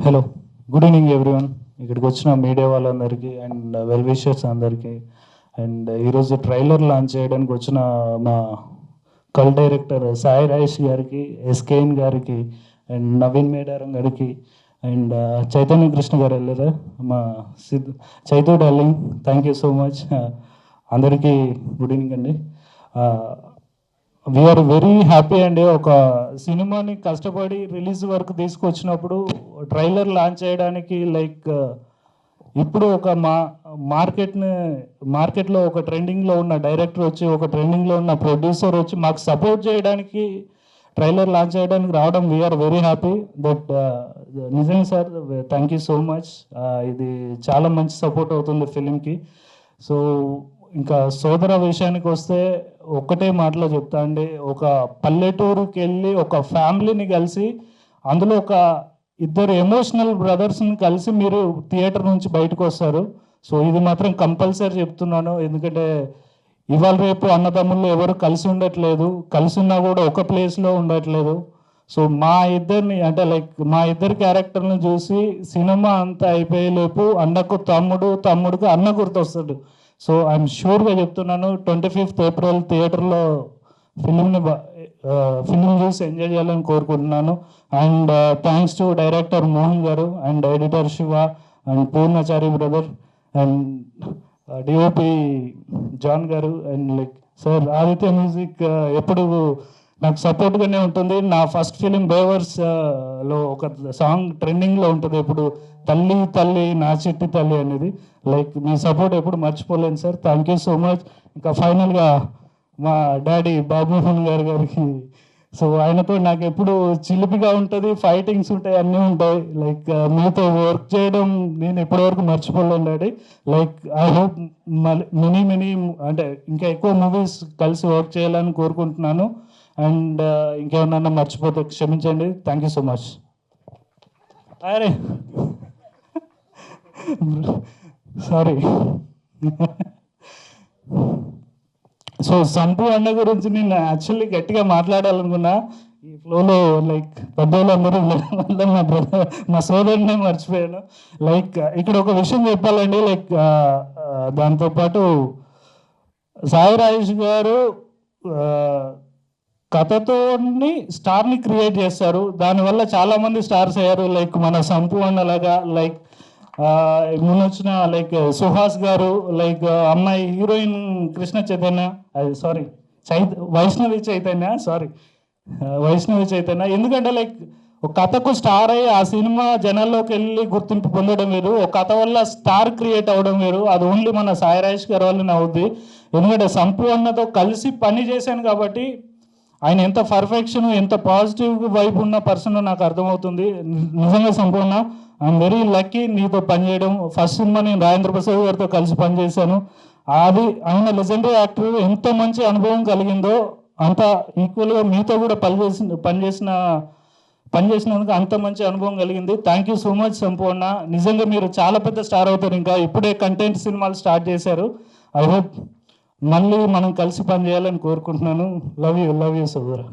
Hello, good evening everyone. ఇక్కడికి వచ్చిన media వాళ్ళందరికీ అండ్ వెల్ విషర్స్ అందరికీ. అండ్ ఈరోజు ట్రైలర్ లాంచ్ చేయడానికి వచ్చిన మా కల్ డైరెక్టర్ సాయి రాజేష్ గారికి, ఎస్కేఎన్ గారికి, అండ్ నవీన్ మేడారం గారికి, అండ్ చైతన్య కృష్ణ గారు వెళ్ళారా మా Chaitu darling, thank you so much. అందరికీ గుడ్ ఈవినింగ్ అండి. వీఆర్ వెరీ హ్యాపీ అండి. ఒక సినిమాని కష్టపడి రిలీజ్ వరకు తీసుకొచ్చినప్పుడు ట్రైలర్ లాంచ్ చేయడానికి ఇప్పుడు ఒక మార్కెట్లో ఒక ట్రెండింగ్లో ఉన్న డైరెక్టర్ వచ్చి, ఒక ట్రెండింగ్లో ఉన్న ప్రొడ్యూసర్ వచ్చి మాకు సపోర్ట్ చేయడానికి ట్రైలర్ లాంచ్ చేయడానికి రావడం వీఆర్ వెరీ హ్యాపీ. బట్ నిజంగా sir, thank you so much. ఇది చాలా మంచి సపోర్ట్ అవుతుంది ఫిలింకి. సో ఇంకా సోదర విషయానికి వస్తే ఒక్కటే మాటలో చెప్తా అండి. ఒక పల్లెటూరుకి వెళ్ళి ఒక ఫ్యామిలీని కలిసి, అందులో ఒక ఇద్దరు ఎమోషనల్ బ్రదర్స్ని కలిసి మీరు థియేటర్ నుంచి బయటకు వస్తారు. సో ఇది మాత్రం కంపల్సరీ చెప్తున్నాను. ఎందుకంటే ఇవాళ రేపు అన్నదమ్ముళ్ళు ఎవరు కలిసి ఉండట్లేదు, కలిసి ఉన్నా కూడా ఒక ప్లేస్లో ఉండట్లేదు. సో మా ఇద్దరిని అంటే మా ఇద్దరి క్యారెక్టర్ని చూసి సినిమా అంతా అయిపోయేలోపు అన్నకు తమ్ముడు, తమ్ముడికి అన్న గుర్తొస్తాడు. సో ఐఎమ్ షూర్గా చెప్తున్నాను, 25th ఏప్రిల్ థియేటర్లో ఫిలిం చూసి ఎంజాయ్ చేయాలని కోరుకుంటున్నాను. And thanks to director Mohan garu and editor Shiva and Purnachari brother and DOP John garu and sir Aditya music ఎప్పుడు నాకు సపోర్ట్గానే ఉంటుంది. నా ఫస్ట్ ఫిలిం బేవర్స్లో ఒక సాంగ్ ట్రెండింగ్లో ఉంటుంది ఎప్పుడు, తల్లి తల్లి నా చిట్టి తల్లి అనేది. మీ సపోర్ట్ ఎప్పుడు మర్చిపోలేను sir. Thank you so much. ఇంకా ఫైనల్గా మా డాడీ బాబుమోహన్ గారికి, సో ఆయనతో నాకు ఎప్పుడు చిలిపిగా ఉంటుంది, ఫైటింగ్స్ ఉంటాయి, అన్నీ ఉంటాయి. మీతో వర్క్ చేయడం నేను ఇప్పటివరకు మర్చిపోలేను డాడీ. ఐ హోప్ మెనీ అంటే ఇంకా ఎక్కువ మూవీస్ కలిసి వర్క్ చేయాలని కోరుకుంటున్నాను. అండ్ ఇంకేమన్నా మర్చిపోతే క్షమించండి. Thank you so much. అరే సారీ. సో సంపు అన్న గురించి నేను యాక్చువల్లీ గట్టిగా మాట్లాడాలనుకున్నా, ఈ ఫ్లోలో పెద్దవాళ్ళందరూ మా సోదరునే మర్చిపోయాను. ఇక్కడ ఒక విషయం చెప్పాలండి. దాంతోపాటు సాయి రాజేష్ గారు కథతోని స్టార్ని క్రియేట్ చేస్తారు. దానివల్ల చాలామంది స్టార్స్ అయ్యారు. మన సంపు అన్నలాగా, ముందు వచ్చిన సుహాస్ గారు, అమ్మాయి హీరోయిన్ కృష్ణ చైతన్య, సారీ వైష్ణవి చైతన్య. ఎందుకంటే ఒక కథకు స్టార్ అయ్యి ఆ సినిమా జనాల్లోకి వెళ్ళి గుర్తింపు పొందడం వేరు, ఒక కథ వల్ల స్టార్ క్రియేట్ అవ్వడం వేరు. అది ఓన్లీ మన సాయి రాజేష్ గారి వల్లనే అవుద్ది. ఎందుకంటే సంపు అన్నతో కలిసి పని చేశాను కాబట్టి ఆయన ఎంత పర్ఫెక్షన్, ఎంత పాజిటివ్ వైబ్ ఉన్న పర్సన్ నాకు అర్థమవుతుంది. నిజంగా సంపూర్ణ ఐఎమ్ వెరీ లక్కీ నీతో పనిచేయడం. ఫస్ట్ సినిమా నేను రాజేంద్ర ప్రసాద్ గారితో కలిసి పనిచేశాను. అది ఆయన లెజెండరీ యాక్టర్, ఎంత మంచి అనుభవం కలిగిందో అంత ఈక్వల్గా మీతో కూడా పనిచేసినందుకు అంత మంచి అనుభవం కలిగింది. థ్యాంక్ యూ సో మచ్ సంపూర్ణ. నిజంగా మీరు చాలా పెద్ద స్టార్ అవుతారు. ఇంకా ఇప్పుడే కంటెంట్ సినిమాలు స్టార్ట్ చేశారు. ఐ హోప్ మళ్ళీ మనం కలిసి పనిచేయాలని కోరుకుంటున్నాను. లవ్ యూ సోదరా.